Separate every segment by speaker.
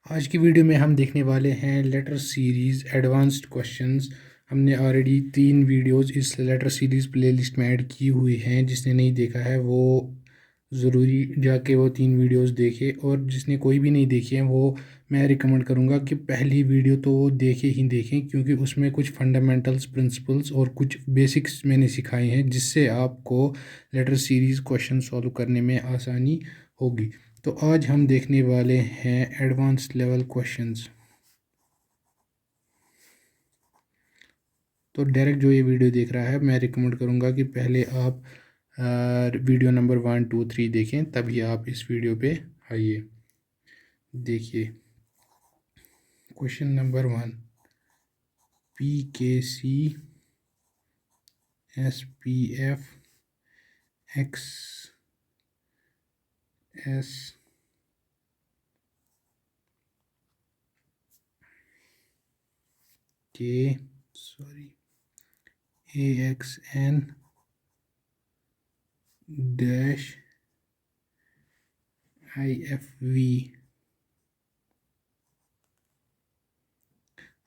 Speaker 1: आज की वीडियो में हम देखने वाले हैं लेटर सीरीज़ एडवांस्ड क्वेश्चंस। हमने ऑलरेडी 3 वीडियोस इस लेटर सीरीज़ प्लेलिस्ट में ऐड की हुई हैं। जिसने नहीं देखा है वो ज़रूरी जाके वो 3 वीडियोस देखे, और जिसने कोई भी नहीं देखी है वो मैं रिकमेंड करूँगा कि पहली वीडियो तो वो देखे ही देखें, क्योंकि उसमें कुछ फंडामेंटल्स प्रिंसिपल्स और कुछ बेसिक्स मैंने सिखाए हैं जिससे आपको लेटर सीरीज़ क्वेश्चन सॉल्व करने में आसानी होगी। तो आज हम देखने वाले हैं एडवांस लेवल क्वेश्चंस। तो डायरेक्ट जो ये वीडियो देख रहा है मैं रिकमेंड करूँगा कि पहले आप वीडियो नंबर 1 2 3 देखें, तभी आप इस वीडियो पे आइए। देखिए question number 1, PKC SPF XS K AXN dash IFV।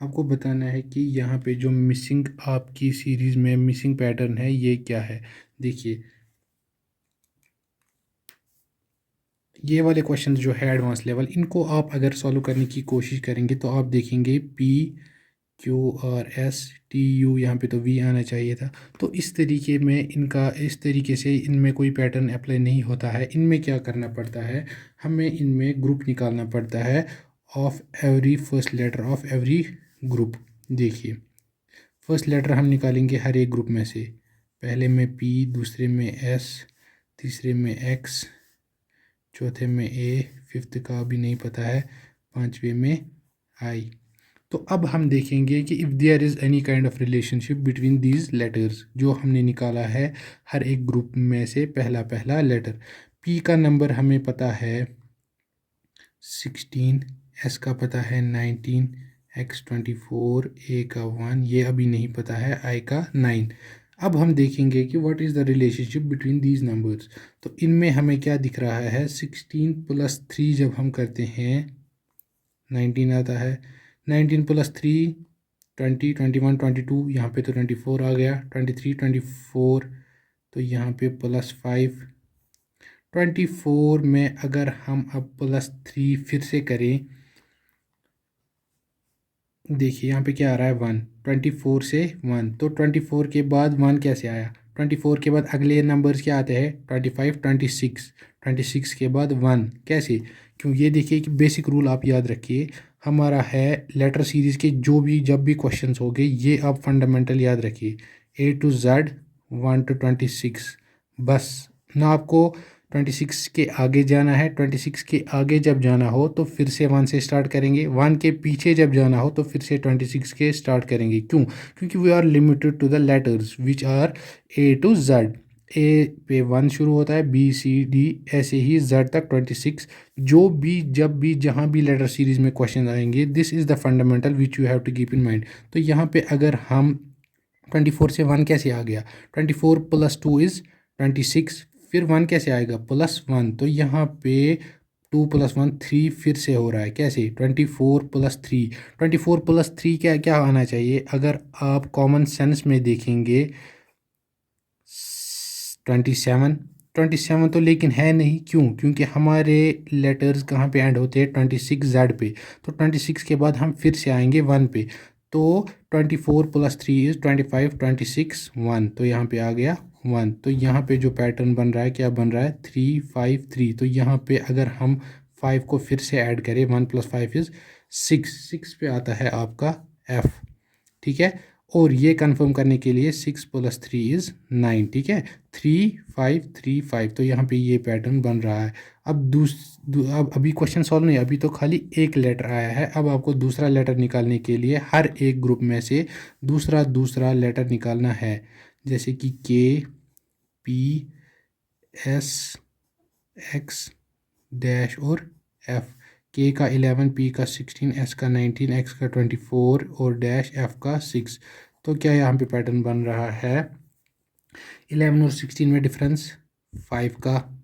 Speaker 1: आपको बताना है कि यहाँ पे जो मिसिंग आपकी सीरीज़ में मिसिंग पैटर्न है ये क्या है। देखिए ये वाले क्वेश्चन जो है एडवांस लेवल, इनको आप अगर सॉल्व करने की कोशिश करेंगे तो आप देखेंगे PQRSTU, यहाँ पे तो V आना चाहिए था। तो इस तरीके में इनका इस तरीके से इनमें कोई पैटर्न अप्लाई नहीं होता है। इनमें क्या करना पड़ता है, हमें इनमें ग्रुप निकालना पड़ता है of every first letter of every group. देखिए फर्स्ट लेटर हम निकालेंगे हर एक ग्रुप में से। पहले में P, दूसरे में S, तीसरे में X, चौथे में A, फिफ्थ का भी नहीं पता है, पांचवे में I। तो अब हम देखेंगे कि if there is any kind of relationship between these letters. जो हमने निकाला है हर एक ग्रुप में से पहला पहला लेटर। P का नंबर हमें पता है 16, S का पता है 19, X 24, A का 1, ये अभी नहीं पता है, I का 9। अब हम देखेंगे कि what is the relationship between these numbers. तो इनमें हमें क्या दिख रहा है, 16 + 3 जब हम करते हैं 19 आता है, 19 + 3 20, 21, 22, यहाँ पे तो 24 आ गया, 23, 24, तो यहाँ पे +5, 24 में अगर हम अब +3 फिर से करें, देखिए यहाँ पे क्या आ रहा है 1, 24 से 1, तो 24 के बाद 1 कैसे आया, 24 के बाद अगले नंबर्स क्या आते हैं 25, 26, 26 के बाद 1 कैसे। क्यों, ये देखिए कि बेसिक रूल आप याद रखिए, हमारा है लेटर सीरीज़ के जो भी जब भी क्वेश्चंस हो गए ये आप फंडामेंटल याद रखिए, A to Z 1 to 26, बस ना आपको 26 के आगे जाना है। 26 के आगे जब जाना हो तो फिर से 1 से स्टार्ट करेंगे, 1 के पीछे जब जाना हो तो फिर से 26 के स्टार्ट करेंगे। क्यों, क्योंकि we are limited to the letters which are A to Z। A पे 1 शुरू होता है, B C D ऐसे ही Z तक 26। जो भी जब भी जहाँ भी लेटर सीरीज़ में क्वेश्चन आएंगे, this is the fundamental which you have to keep in mind. तो यहाँ पे अगर हम 24 से 1 कैसे आ गया, 24 + 2 इज़ 26, फिर 1 कैसे आएगा +1, तो यहाँ पे 2 + 1 3 फिर से हो रहा है कैसे 24 + 3। 24 + 3 क्या क्या आना चाहिए, अगर आप कॉमन सेंस में देखेंगे 27। 27 तो लेकिन है नहीं, क्यों, क्योंकि हमारे लेटर्स कहाँ पे एंड होते हैं 26 Z पे। तो 26 के बाद हम फिर से आएंगे 1 पे, तो 24 + 3 इज़ 25, 26 1, तो यहाँ पे आ गया 1। तो यहाँ पे जो पैटर्न बन रहा है क्या बन रहा है 3 5 3। तो यहाँ पे अगर हम 5 को फिर से ऐड करें, 1 + 5 इज़ 6, 6 पे आता है आपका F। ठीक है, और ये कंफर्म करने के लिए 6 + 3 इज़ 9। ठीक है, 3 5 3 5, तो यहाँ पे ये पैटर्न बन रहा है। अब अब अभी क्वेश्चन सॉल्व नहीं, अभी तो खाली एक लेटर आया है। अब आपको दूसरा लेटर निकालने के लिए हर एक ग्रुप में से दूसरा दूसरा लेटर निकालना है, जैसे कि K P S X dash और F। K का 11, P का 16, S का 19, X का 24 और डैश F का 6। तो क्या यहाँ पे पैटर्न बन रहा है, 11 और 16 में डिफरेंस 5 का,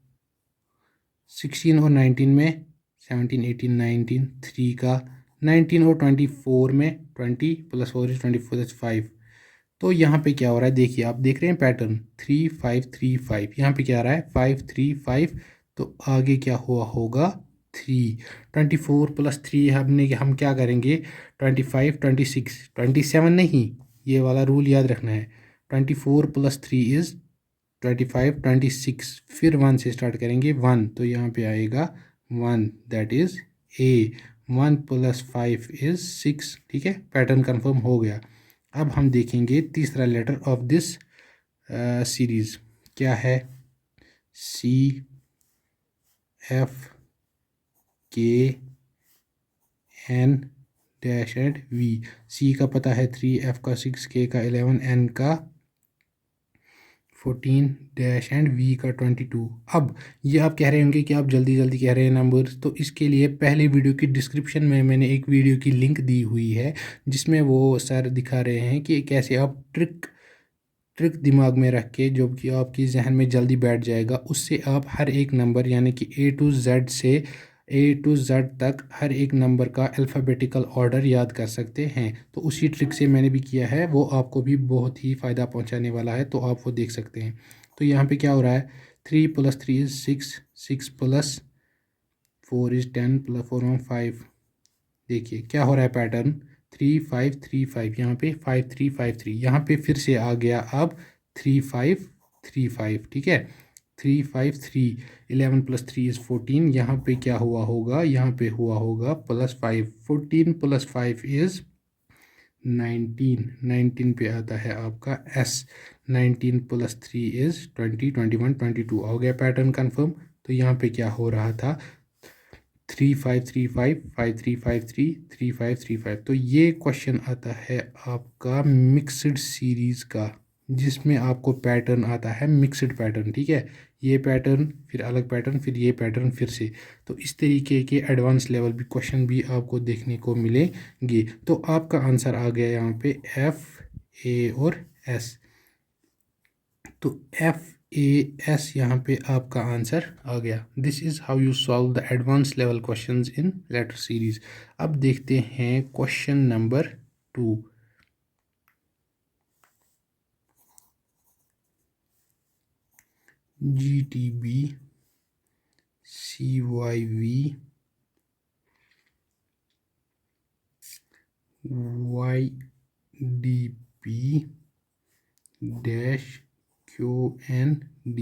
Speaker 1: 16 और 19 में 17, 18, 19, 3 का 19 और 24 में 20 + 4 is 24, that's 5। तो यहाँ पे क्या हो रहा है, देखिए आप देख रहे हैं पैटर्न 3 5 3 5, यहाँ पे क्या आ रहा है 5 3 5, तो आगे क्या हुआ होगा 3। 24 + 3 हम क्या करेंगे 25 26 27 नहीं, ये वाला रूल याद रखना है। 24 + 3 इज़ 25 26, फिर 1 से स्टार्ट करेंगे 1, तो यहाँ पे आएगा 1, दैट इज़ ए। 1 + 5 इज़ 6, ठीक है, पैटर्न कंफर्म हो गया। अब हम देखेंगे तीसरा लेटर ऑफ दिस सीरीज़ क्या है, C F K N dash and V। C का पता है 3, F का 6, K का 11, N का 14 डैश एंड V का 22। अब ये आप कह रहे होंगे कि आप जल्दी जल्दी कह रहे हैं नंबर्स, तो इसके लिए पहले वीडियो की डिस्क्रिप्शन में मैंने एक वीडियो की लिंक दी हुई है जिसमें वो सर दिखा रहे हैं कि कैसे आप ट्रिक दिमाग में रख के जो कि आपकी जहन में जल्दी बैठ जाएगा, उससे आप हर एक नंबर यानी कि ए टू जेड तक हर एक नंबर का अल्फ़ाबेटिकल ऑर्डर याद कर सकते हैं। तो उसी ट्रिक से मैंने भी किया है, वो आपको भी बहुत ही फ़ायदा पहुंचाने वाला है, तो आप वो देख सकते हैं। तो यहाँ पे क्या हो रहा है 3 + 3 इज़ 6, 6 + 4 इज़ 10, + 4 1 5। देखिए क्या हो रहा है पैटर्न 3 5 3 5, यहाँ पे 5 3 5 3, यहाँ पे फिर से आ गया अब 3 5 3 5, ठीक है 3 5 3। 11 + 3 इज़ 14, यहाँ पे क्या हुआ होगा, यहाँ पे हुआ होगा +5, 14 + 5 इज़ 19, 19 पे आता है आपका S। 19 + 3 इज़ 20, 21 22, हो गया पैटर्न कंफर्म। तो यहाँ पे क्या हो रहा था 3 5 3 5 5 3 5 3 3 5 3 5। तो ये क्वेश्चन आता है आपका मिक्सड सीरीज़ का, जिसमें आपको पैटर्न आता है मिक्सड पैटर्न, ठीक है, ये पैटर्न फिर अलग पैटर्न फिर ये पैटर्न फिर से। तो इस तरीके के एडवांस लेवल भी क्वेश्चन भी आपको देखने को मिलेंगे। तो आपका आंसर आ गया यहाँ पे F A और S। तो FAS यहाँ पे आपका आंसर आ गया। This is how you solve the advance level questions in letter series. अब देखते हैं question number 2। GTB CYV YDP dash QND।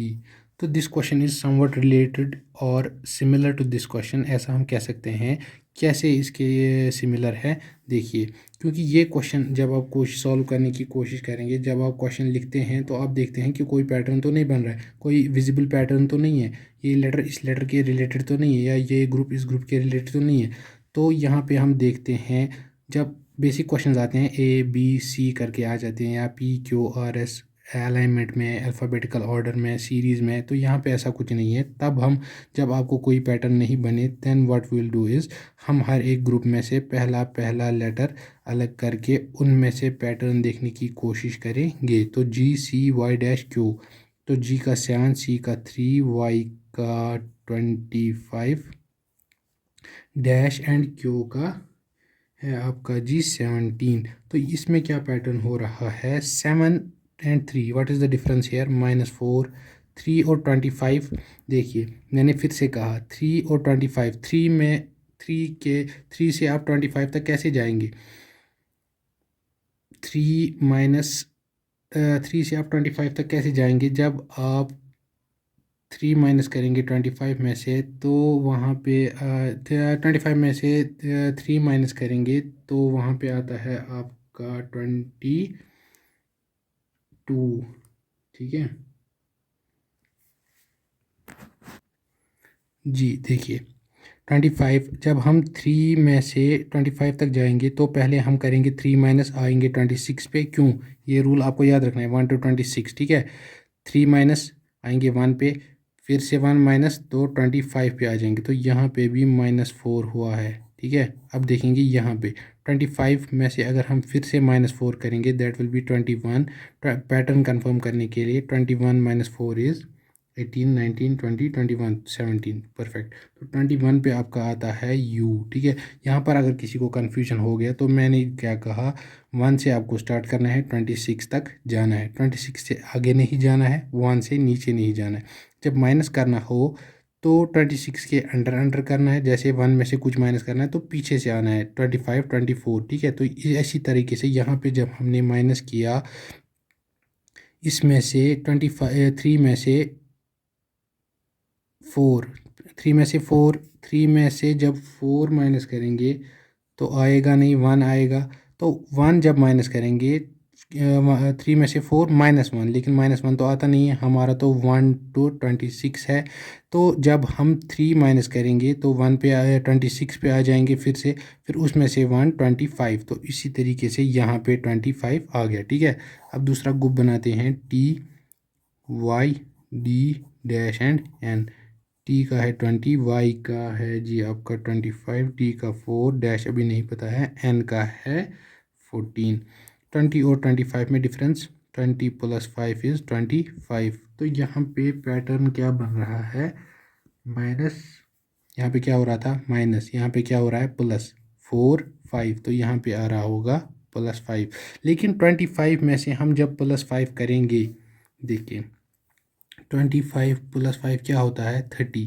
Speaker 1: तो this question is somewhat related और सिमिलर टू दिस क्वेश्चन, ऐसा हम कह सकते हैं। कैसे इसके ये सिमिलर है, देखिए, क्योंकि ये क्वेश्चन जब आप कोशिश सॉल्व करने की कोशिश करेंगे, जब आप क्वेश्चन लिखते हैं तो आप देखते हैं कि कोई पैटर्न तो नहीं बन रहा है, कोई विजिबल पैटर्न तो नहीं है, ये लेटर इस लेटर के रिलेटेड तो नहीं है, या ये ग्रुप इस ग्रुप के रिलेटेड तो नहीं है। तो यहाँ पे हम देखते हैं जब बेसिक क्वेश्चन आते हैं ABC करके आ जाते हैं, या PQRS अलाइनमेंट में, अल्फ़ाबेटिकल ऑर्डर में, सीरीज़ में, तो यहाँ पे ऐसा कुछ नहीं है। तब हम जब आपको कोई पैटर्न नहीं बने, then what will do is हम हर एक ग्रुप में से पहला पहला लेटर अलग करके उनमें से पैटर्न देखने की कोशिश करेंगे। तो GCY-Q, तो G का 7, C का 3, Y का 25 डैश एंड Q का है आपका G17। तो इसमें क्या पैटर्न हो रहा है 7 and 3, what is the difference here -4। 3 और 25, देखिए मैंने फिर से कहा 3 और 25, 3 में 3 से आप 25 तक कैसे जाएंगे, 3 से आप 25 तक कैसे जाएंगे, जब आप 3 माइनस करेंगे 25 में से, तो वहाँ पे 25 में से 3 माइनस करेंगे तो वहाँ पे आता है आपका 22, ठीक है जी। देखिए 25, जब हम 3 में से 25 तक जाएंगे तो पहले हम करेंगे 3 माइनस, आएंगे 26 पे, क्यों, ये रूल आपको याद रखना है 1 to 26, ठीक है। 3 माइनस आएंगे 1 पे, फिर से 1 माइनस तो 25 पे आ जाएंगे, तो यहाँ पे भी -4 हुआ है, ठीक है। अब देखेंगे यहाँ पे 25 में से अगर हम फिर से -4 करेंगे, that will be 21। Pattern confirm करने के लिए 21 - 4 इज़ 18, 19, 20, 21, 17 परफेक्ट। तो 21 पे आपका आता है u, ठीक है। यहाँ पर अगर किसी को कन्फ्यूजन हो गया तो मैंने क्या कहा, 1 से आपको स्टार्ट करना है, 26 तक जाना है, 26 से आगे नहीं जाना है, 1 से नीचे नहीं जाना है। जब माइनस करना हो तो 26 के अंडर अंडर करना है, जैसे 1 में से कुछ माइनस करना है तो पीछे से आना है, 25, 24, ठीक है। तो ऐसी तरीके से यहाँ पे जब हमने माइनस किया, इसमें से 3 में से 4, 3 में से 4, 3 में से जब 4 माइनस करेंगे तो आएगा नहीं, 1 आएगा। तो 1 जब माइनस करेंगे, 3 में से 4 -1, लेकिन -1 तो आता नहीं है हमारा, तो 1 to 26 है। तो जब हम 3 माइनस करेंगे तो 1 पे 26 पे आ जाएंगे फिर से, फिर उसमें से 1 25। तो इसी तरीके से यहाँ पे 25 आ गया, ठीक है। अब दूसरा ग्रुप बनाते हैं, T Y D dash and N। T का है 20, वाई का है जी आपका 25, टी का 4, डैश अभी नहीं पता है, एन का है 14। 20 और 25 में डिफरेंस, 20 + 5 इज़ 25। तो यहाँ पे पैटर्न क्या बन रहा है, माइनस, यहाँ पे क्या हो रहा था माइनस, यहाँ पे क्या हो रहा है प्लस, 4 5, तो यहाँ पे आ रहा होगा +5। लेकिन 25 में से हम जब +5 करेंगे, देखिए 25 + 5 क्या होता है 30।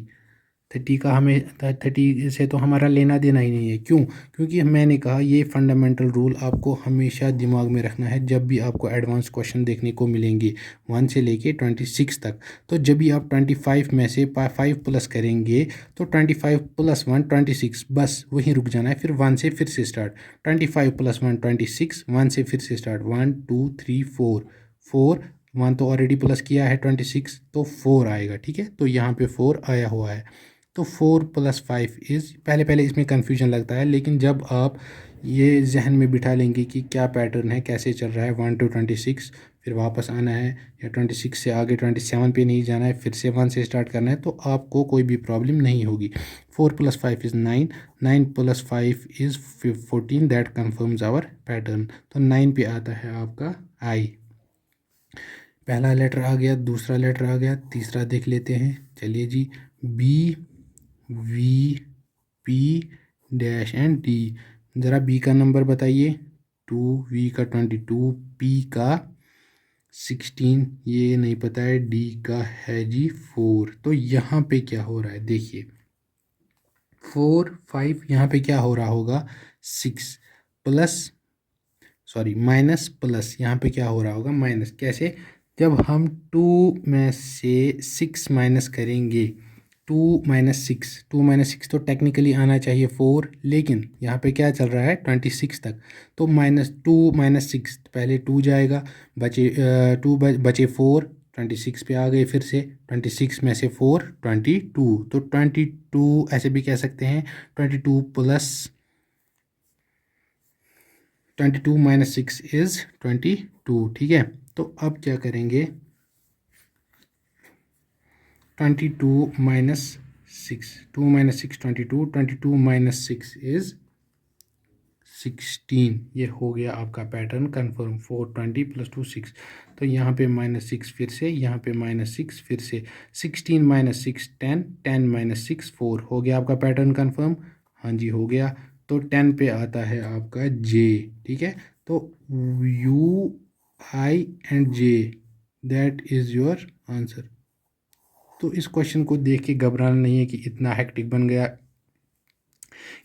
Speaker 1: 30 का हमें 30 से तो हमारा लेना देना ही नहीं है, क्यों? क्योंकि मैंने कहा ये फंडामेंटल रूल आपको हमेशा दिमाग में रखना है जब भी आपको एडवांस क्वेश्चन देखने को मिलेंगे 1 से लेके 26 तक। तो जब भी आप 25 में से 5 प्लस करेंगे तो 25 + 1 26, बस वहीं रुक जाना है, फिर 1 से फिर से स्टार्ट, 25 + 1 26, 1 से फिर से स्टार्ट, 1 2 3 4 4, 1 तो ऑलरेडी प्लस किया है 26, तो 4 आएगा, ठीक है। तो यहाँ पे 4 आया हुआ है। तो 4 + 5 इज़, पहले पहले इसमें कन्फ्यूजन लगता है, लेकिन जब आप ये जहन में बिठा लेंगे कि क्या पैटर्न है, कैसे चल रहा है 1 to 26, फिर वापस आना है, या 26 से आगे 27 पे नहीं जाना है, फिर से 1 से स्टार्ट करना है, तो आपको कोई भी प्रॉब्लम नहीं होगी। 4 + 5 is 9, 9 + 5 is 14, that confirms our pattern. तो 9 पे आता है आपका आई। पहला लेटर आ गया, दूसरा लेटर आ गया, तीसरा देख लेते हैं, चलिए जी, B V P dash and D. ज़रा बी का नंबर बताइए, 2, वी का 22, पी का 16, ये नहीं पता है, डी का है जी 4। तो यहाँ पे क्या हो रहा है देखिए, 4 5, यहाँ पे क्या हो रहा होगा 6 प्लस, सॉरी माइनस प्लस, यहाँ पे क्या हो रहा होगा माइनस। कैसे? जब हम 2 में से 6 माइनस करेंगे, 2 - 6 तो टेक्निकली आना चाहिए 4, लेकिन यहाँ पे क्या चल रहा है 26 तक। तो -2 - 6, पहले 2 जाएगा, बचे 2 बचे 4, 26 पे आ गए, फिर से 26 में से 4 22, तो 22 ऐसे भी कह सकते हैं, 22 प्लस 22 - 6 इज़ 22, ठीक है। तो अब क्या करेंगे, 22 - 6, 2 - 6 22, 22 - 6 इज़ 16। ये हो गया आपका पैटर्न कन्फर्म, 4 20 + 2 6। तो यहाँ पे -6 फिर से, यहाँ पे -6 फिर से, 16 - 6 10, 10 - 6 4, हो गया आपका पैटर्न कन्फर्म। हाँ जी हो गया। तो 10 पे आता है आपका जे, ठीक है। तो you I and J, that is your answer. तो इस क्वेश्चन को देख के घबराना नहीं है कि इतना हेक्टिक बन गया,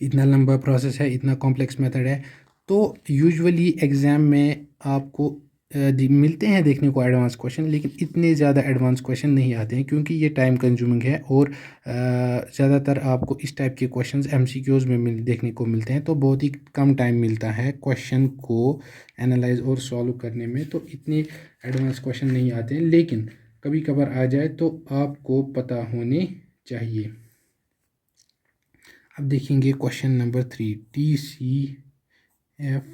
Speaker 1: इतना लंबा प्रोसेस है, इतना कॉम्प्लेक्स मेथड है। तो यूजुअली एग्ज़ाम में आपको मिलते हैं देखने को एडवांस क्वेश्चन, लेकिन इतने ज़्यादा एडवांस क्वेश्चन नहीं आते हैं, क्योंकि ये टाइम कंज्यूमिंग है, और ज़्यादातर आपको इस टाइप के क्वेश्चंस एमसीक्यूज़ में देखने को मिलते हैं। तो बहुत ही कम टाइम मिलता है क्वेश्चन को एनालाइज और सॉल्व करने में, तो इतने एडवांस क्वेश्चन नहीं आते हैं, लेकिन कभी कभार आ जाए तो आपको पता होने चाहिए। अब देखेंगे question number 3, T C F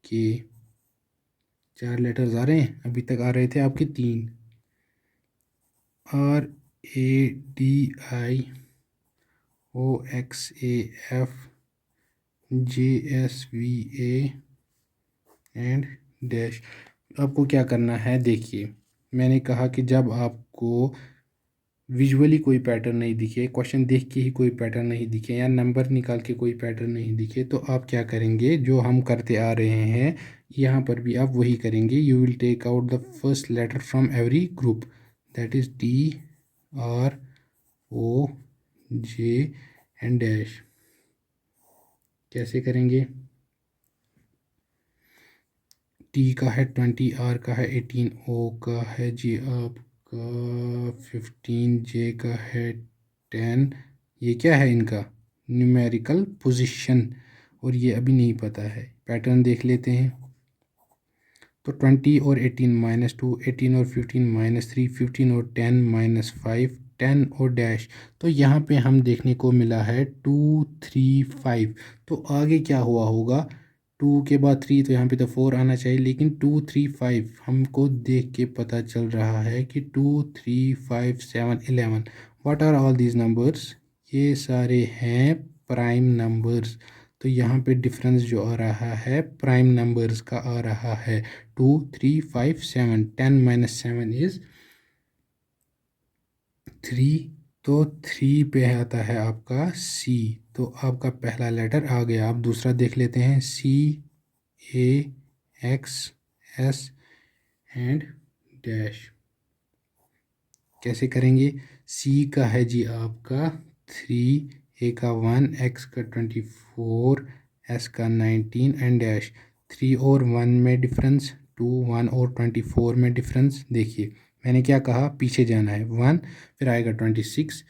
Speaker 1: के 4 लेटर्स आ रहे हैं, अभी तक आ रहे थे आपके 3, R A D I O X A F J S V A and dash. आपको क्या करना है देखिए, मैंने कहा कि जब आपको विजुअली कोई पैटर्न नहीं दिखे, क्वेश्चन देख के ही कोई पैटर्न नहीं दिखे, या नंबर निकाल के कोई पैटर्न नहीं दिखे, तो आप क्या करेंगे, जो हम करते आ रहे हैं यहाँ पर भी आप वही करेंगे। You will take out the first letter from every group, that is T, R, O, J and dash. कैसे करेंगे? टी का है 20, आर का है 18, ओ का है जी आपका 15, जे का है 10। ये क्या है इनका न्यूमेरिकल पोजीशन, और ये अभी नहीं पता है। पैटर्न देख लेते हैं। तो 20 और 18 -2, 18 और 15 -3, 15 और 10 -5, 10 और डैश। तो यहाँ पे हम देखने को मिला है 2 3 5। तो आगे क्या हुआ होगा? 2 के बाद 3, तो यहाँ पे तो 4 आना चाहिए, लेकिन 2 3 5 हमको देख के पता चल रहा है कि 2 3 5 7 11। What are all these numbers? ये सारे हैं प्राइम नंबर्स। तो यहाँ पे डिफरेंस जो आ रहा है प्राइम नंबर्स का आ रहा है 2 3 5 7। 10 - 7 इज 3। तो 3 पे आता है आपका सी। तो आपका पहला लेटर आ गया। आप दूसरा देख लेते हैं, सी, ए, एक्स, एस एंड डैश। कैसे करेंगे? सी का है जी आपका 3, ए का 1, एक्स का 24, एस का 19 एंड डैश। 3 और 1 में डिफरेंस, 2 1 और 24 में डिफरेंस। देखिए मैंने क्या कहा, पीछे जाना है 1, फिर आएगा 26,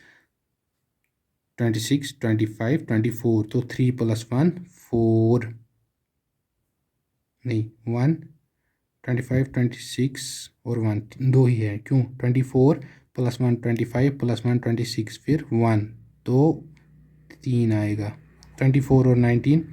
Speaker 1: 26 25 24। तो 3 + 1 4, नहीं 1, 25 26 और 1 दो ही है, क्यों? 24 + 1 25 + 1 26, फिर 1, तो 3 आएगा। 24 और 19,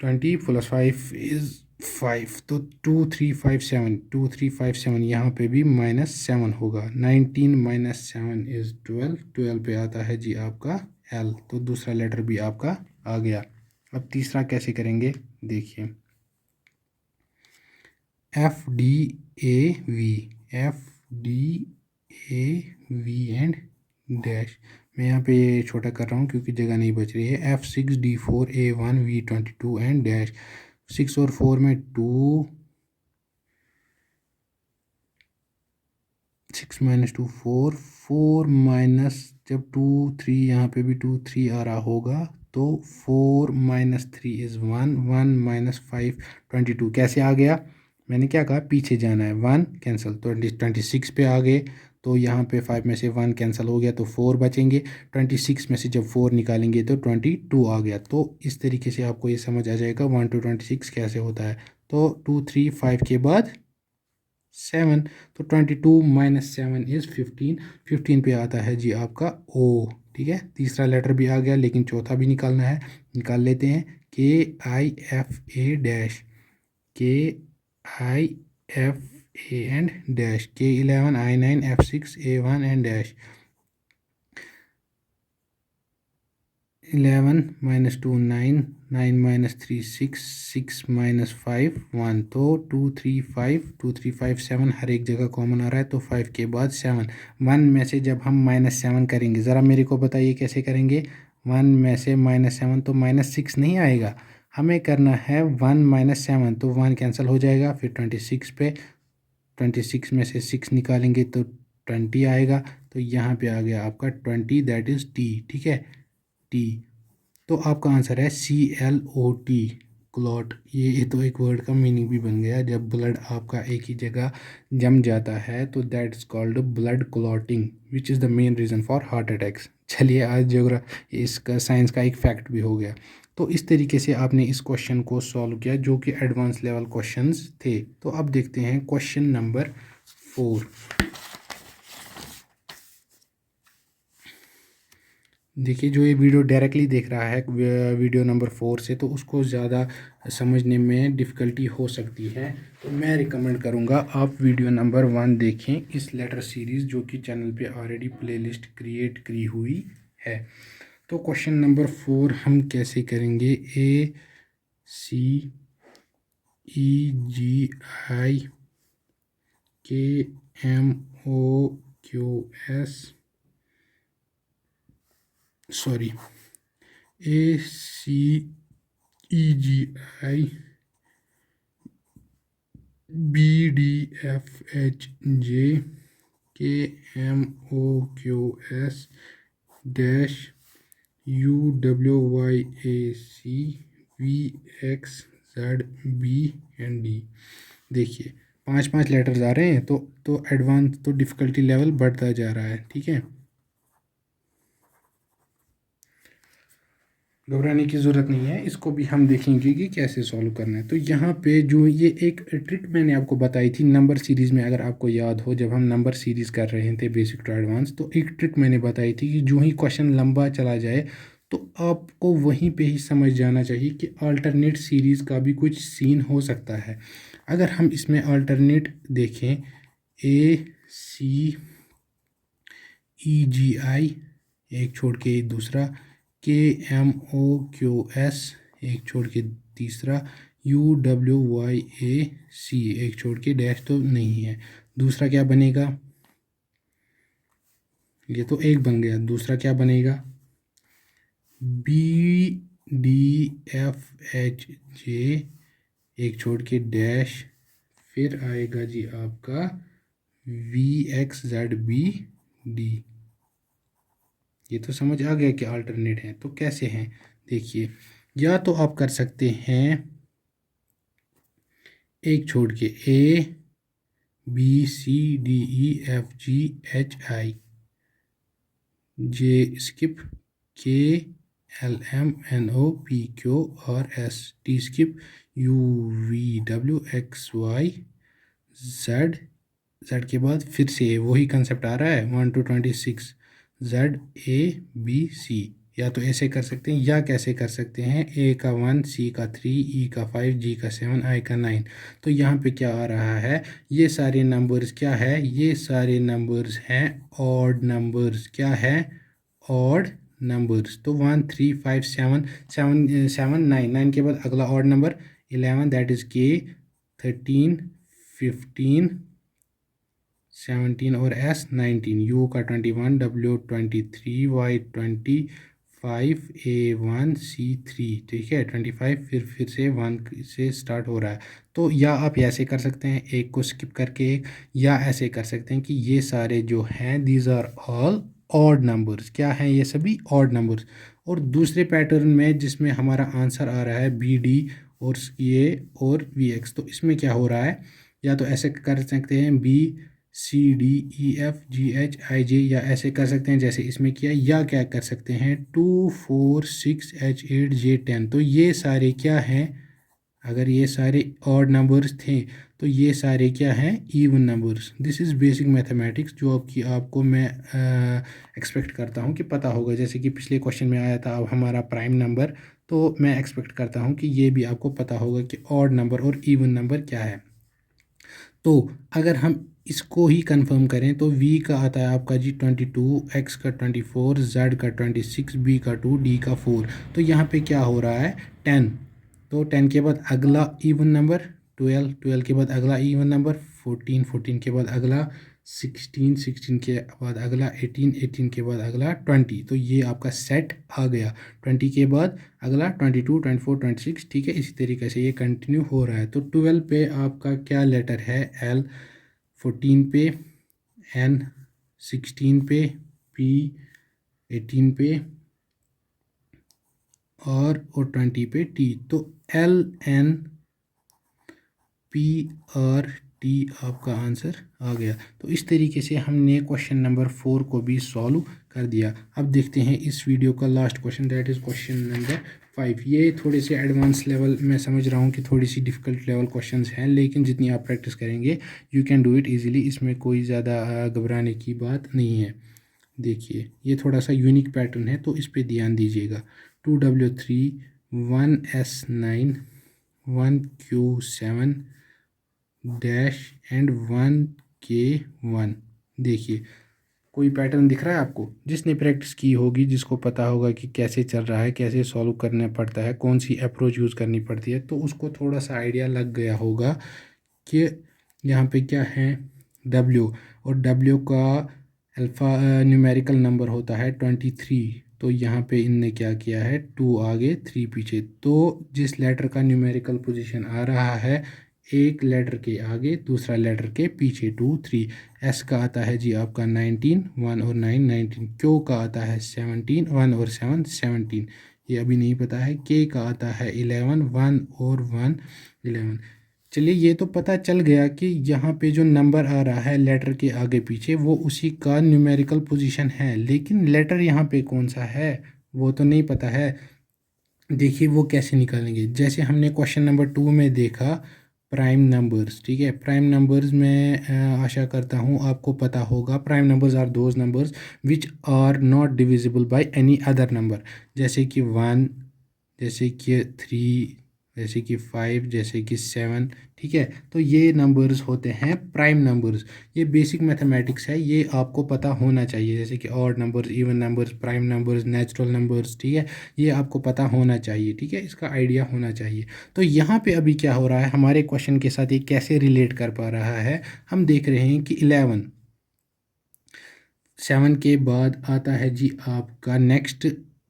Speaker 1: 20 + 5 इज़ 5, तो 2 3 5 7, 2 3 5 7। यहाँ पे भी -7 होगा। 19 - 7 इज़ 12, 12 पे आता है जी आपका L। तो दूसरा लेटर भी आपका आ गया। अब तीसरा कैसे करेंगे देखिए, FDAV, FDAV एंड डैश। मैं यहाँ पे छोटा कर रहा हूँ क्योंकि जगह नहीं बच रही है। F6D4A1V22 and dash. 6 और 4 में 2, 6 - 2 4, 4 माइनस, जब 2 3 यहाँ पे भी 2 3 आ रहा होगा, तो 4 - 3 इज़ 1, 1 - 5 22। कैसे आ गया? मैंने क्या कहा, पीछे जाना है। 1 कैंसिल, तो 26 पे आ गए। तो यहाँ पे 5 में से 1 कैंसिल हो गया, तो 4 बचेंगे। 26 में से जब 4 निकालेंगे तो 22 आ गया। तो इस तरीके से आपको ये समझ आ जाएगा 1 to 26 कैसे होता है। तो 2 3 5 के बाद 7, तो 22 - 7 इज़ 15। 15 पे आता है जी आपका O। ठीक है, तीसरा लेटर भी आ गया, लेकिन चौथा भी निकालना है। निकाल लेते हैं। KIFA dash, KIFA and dash, K11 I9 F6 A1 and dash. 11 - 2 9, 9 - 3 6, 6 - 5 1। तो 2 3 5, 2 3 5 7 हर एक जगह कॉमन आ रहा है, तो 5 के बाद 7। 1 में से जब हम -7 करेंगे, ज़रा मेरे को बताइए कैसे करेंगे? 1 में से -7, तो -6 नहीं आएगा। हमें करना है 1 - 7, तो 1 कैंसिल हो जाएगा। फिर 26 पे, 26 में से 6 निकालेंगे तो 20 आएगा। तो यहाँ पे आ गया आपका 20, दैट इज़ टी। ठीक है, टी। तो आपका आंसर है CLOT, क्लॉट। ये तो एक वर्ड का मीनिंग भी बन गया। जब ब्लड आपका एक ही जगह जम जाता है तो that is called blood clotting, which is the main reason for heart attacks. चलिए, आज इसका साइंस का एक फैक्ट भी हो गया। तो इस तरीके से आपने इस क्वेश्चन को सॉल्व किया, जो कि एडवांस लेवल क्वेश्चंस थे। तो अब देखते हैं क्वेश्चन नंबर 4। देखिए, जो ये वीडियो डायरेक्टली देख रहा है वीडियो नंबर 4 से, तो उसको ज़्यादा समझने में डिफ़िकल्टी हो सकती है। तो मैं रिकमेंड करूँगा आप वीडियो नंबर 1 देखें, इस लेटर सीरीज़, जो कि चैनल पे ऑलरेडी प्लेलिस्ट क्रिएट की हुई है। तो क्वेश्चन नंबर 4 हम कैसे करेंगे? ACEGIKMOL QS sorry ACEGI BDFHJ KMOQS dash UWYAC VXZB and D। देखिए 5 लेटर्स आ रहे हैं तो एडवांस तो डिफ़िकल्टी लेवल बढ़ता जा रहा है। ठीक है, घबराने की ज़रूरत नहीं है, इसको भी हम देखेंगे कि कैसे सॉल्व करना है। तो यहाँ पे जो ये एक ट्रिक मैंने आपको बताई थी नंबर सीरीज़ में, अगर आपको याद हो जब हम नंबर सीरीज़ कर रहे थे बेसिक टू एडवांस, तो एक ट्रिक मैंने बताई थी कि जो ही क्वेश्चन लंबा चला जाए तो आपको वहीं पे ही समझ जाना चाहिए कि अल्टरनेट सीरीज़ का भी कुछ सीन हो सकता है। अगर हम इसमें अल्टरनेट देखें ACEGI एक छोड़ के दूसरा, KMOQS एक छोड़ के तीसरा, UWYAC एक छोड़ के डैश तो नहीं है। दूसरा क्या बनेगा, ये तो एक बन गया, दूसरा क्या बनेगा BDFHJ एक छोड़ के डैश, फिर आएगा जी आपका VXZBD। ये तो समझ आ गया कि अल्टरनेट है। तो कैसे हैं देखिए, या तो आप कर सकते हैं एक छोड़ के ABCDEFGHI, J skip KLMNOPQRS, T skip UVWXYZ, Z के बाद फिर से वही कंसेप्ट आ रहा है 1 to 26 ZABC। या तो ऐसे कर सकते हैं या कैसे कर सकते हैं, A का 1, C का 3, E का 5, G का 7, I का 9। तो यहाँ पे क्या आ रहा है, ये सारे नंबर्स क्या है, ये सारे नंबर्स हैं ऑड नंबर्स। क्या है, ऑड नंबर्स। तो 1 3 5 7 7 7 9, 9 के बाद अगला odd number 11 that is K, 13 15 17 और S 19, U का 21, W 23, Y 25, A 1, C 3। ठीक है 25 फिर से 1 से स्टार्ट हो रहा है। तो या आप ऐसे कर सकते हैं एक को स्किप करके एक, या ऐसे कर सकते हैं कि ये सारे जो हैं these are all odd numbers. क्या हैं, ये सभी ऑड नंबर्स। और दूसरे पैटर्न में जिसमें हमारा आंसर आ रहा है BD और ये और VX, तो इसमें क्या हो रहा है, या तो ऐसे कर सकते हैं BCDEFGHIJ, या ऐसे कर सकते हैं जैसे इसमें किया, या क्या कर सकते हैं 2 4 6 H8J10। तो ये सारे क्या हैं, अगर ये सारे ऑड नंबर्स थे तो ये सारे क्या हैं, even numbers. This is basic mathematics जो आपको मैं एक्सपेक्ट करता हूँ कि पता होगा। जैसे कि पिछले क्वेश्चन में आया था अब हमारा प्राइम नंबर, तो मैं एक्सपेक्ट करता हूँ कि ये भी आपको पता होगा कि ऑड नंबर और इवन नंबर क्या है। तो अगर हम इसको ही कंफर्म करें तो V का आता है आपका जी 22, X का 24, Z का 26, B का 2, D का 4। तो यहाँ पे क्या हो रहा है 10। तो 10 के बाद अगला इवन नंबर 12, 12 के बाद अगला इवन नंबर 14, 14 के बाद अगला 16, 16 के बाद अगला 18, 18 के बाद अगला 20। तो ये आपका सेट आ गया। 20 के बाद अगला 22, 24, 26। ठीक है, इसी तरीके से ये कंटिन्यू हो रहा है। तो 12 पे आपका क्या लेटर है, L, 14 पे N, 16 पे P, 18 पे और 20 पे T। तो LNPRT आपका आंसर आ गया। तो इस तरीके से हमने क्वेश्चन नंबर 4 को भी सॉल्व कर दिया। अब देखते हैं इस वीडियो का last question, that is question number 5। ये थोड़े से एडवांस लेवल, मैं समझ रहा हूँ कि थोड़ी सी डिफ़िकल्ट लेवल क्वेश्चंस हैं, लेकिन जितनी आप प्रैक्टिस करेंगे you can do it easily. इसमें कोई ज़्यादा घबराने की बात नहीं है। देखिए ये थोड़ा सा यूनिक पैटर्न है तो इस पे ध्यान दीजिएगा। 2W3, 1S9, 1Q7 dash and 1K1। देखिए कोई पैटर्न दिख रहा है आपको, जिसने प्रैक्टिस की होगी, जिसको पता होगा कि कैसे चल रहा है, कैसे सॉल्व करना पड़ता है, कौन सी अप्रोच यूज़ करनी पड़ती है, तो उसको थोड़ा सा आइडिया लग गया होगा कि यहाँ पे क्या है W, और W का अल्फ़ा न्यूमेरिकल नंबर होता है 23, तो यहाँ पे इनने क्या किया है 2 आगे 3 पीछे। तो जिस लेटर का न्यूमेरिकल पोजीशन आ रहा है एक लेटर के आगे दूसरा लेटर के पीछे 2 3। एस का आता है जी आपका 19, 1 और 9 19। क्यू का आता है 17, 1 और 7 17, ये अभी नहीं पता है। के का आता है 11, 1 और 1 11। चलिए ये तो पता चल गया कि यहाँ पे जो नंबर आ रहा है लेटर के आगे पीछे वो उसी का न्यूमेरिकल पोजीशन है, लेकिन लेटर यहाँ पे कौन सा है वो तो नहीं पता है। देखिए वो कैसे निकालेंगे, जैसे हमने क्वेश्चन नंबर 2 में देखा प्राइम नंबर्स। ठीक है, प्राइम नंबर्स में आशा करता हूँ आपको पता होगा prime numbers are those numbers which are not divisible by any other number, जैसे कि 1, जैसे कि 3, जैसे कि 5, जैसे कि 7। ठीक है, तो ये नंबर्स होते हैं प्राइम नंबर्स। ये बेसिक मैथमेटिक्स है, ये आपको पता होना चाहिए, जैसे कि odd numbers, even numbers, prime numbers, natural numbers. ठीक है, ये आपको पता होना चाहिए। ठीक है, इसका आइडिया होना चाहिए। तो यहाँ पे अभी क्या हो रहा है हमारे क्वेश्चन के साथ, ये कैसे रिलेट कर पा रहा है, हम देख रहे हैं कि 11 7 के बाद आता है जी आपका नेक्स्ट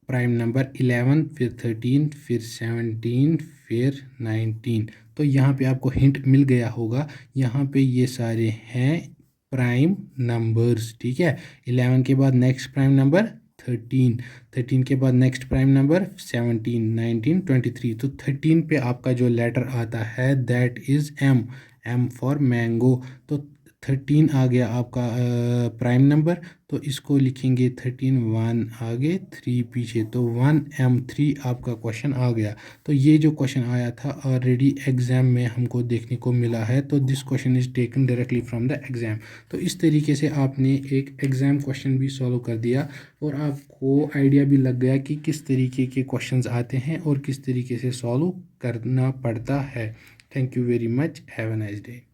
Speaker 1: प्राइम नंबर 11, फिर 13, फिर 17, फिर 19। तो यहाँ पे आपको हिंट मिल गया होगा, यहाँ पे ये सारे हैं प्राइम नंबर्स। ठीक है, 11 के बाद नेक्स्ट प्राइम नंबर 13, 13 के बाद नेक्स्ट प्राइम नंबर 17, 19, 23। तो 13 पे आपका जो लेटर आता है that is M, M for mango. तो 13 आ गया आपका प्राइम नंबर, तो इसको लिखेंगे 13, 1 आगे 3 पीछे, तो 1M3 आपका क्वेश्चन आ गया। तो ये जो क्वेश्चन आया था ऑलरेडी एग्ज़ाम में हमको देखने को मिला है, तो this question is taken directly from the exam. तो इस तरीके से आपने एक एग्ज़ाम क्वेश्चन भी सॉल्व कर दिया और आपको आइडिया भी लग गया कि किस तरीके के क्वेश्चंस आते हैं और किस तरीके से सॉल्व करना पड़ता है। Thank you very much, have a nice day.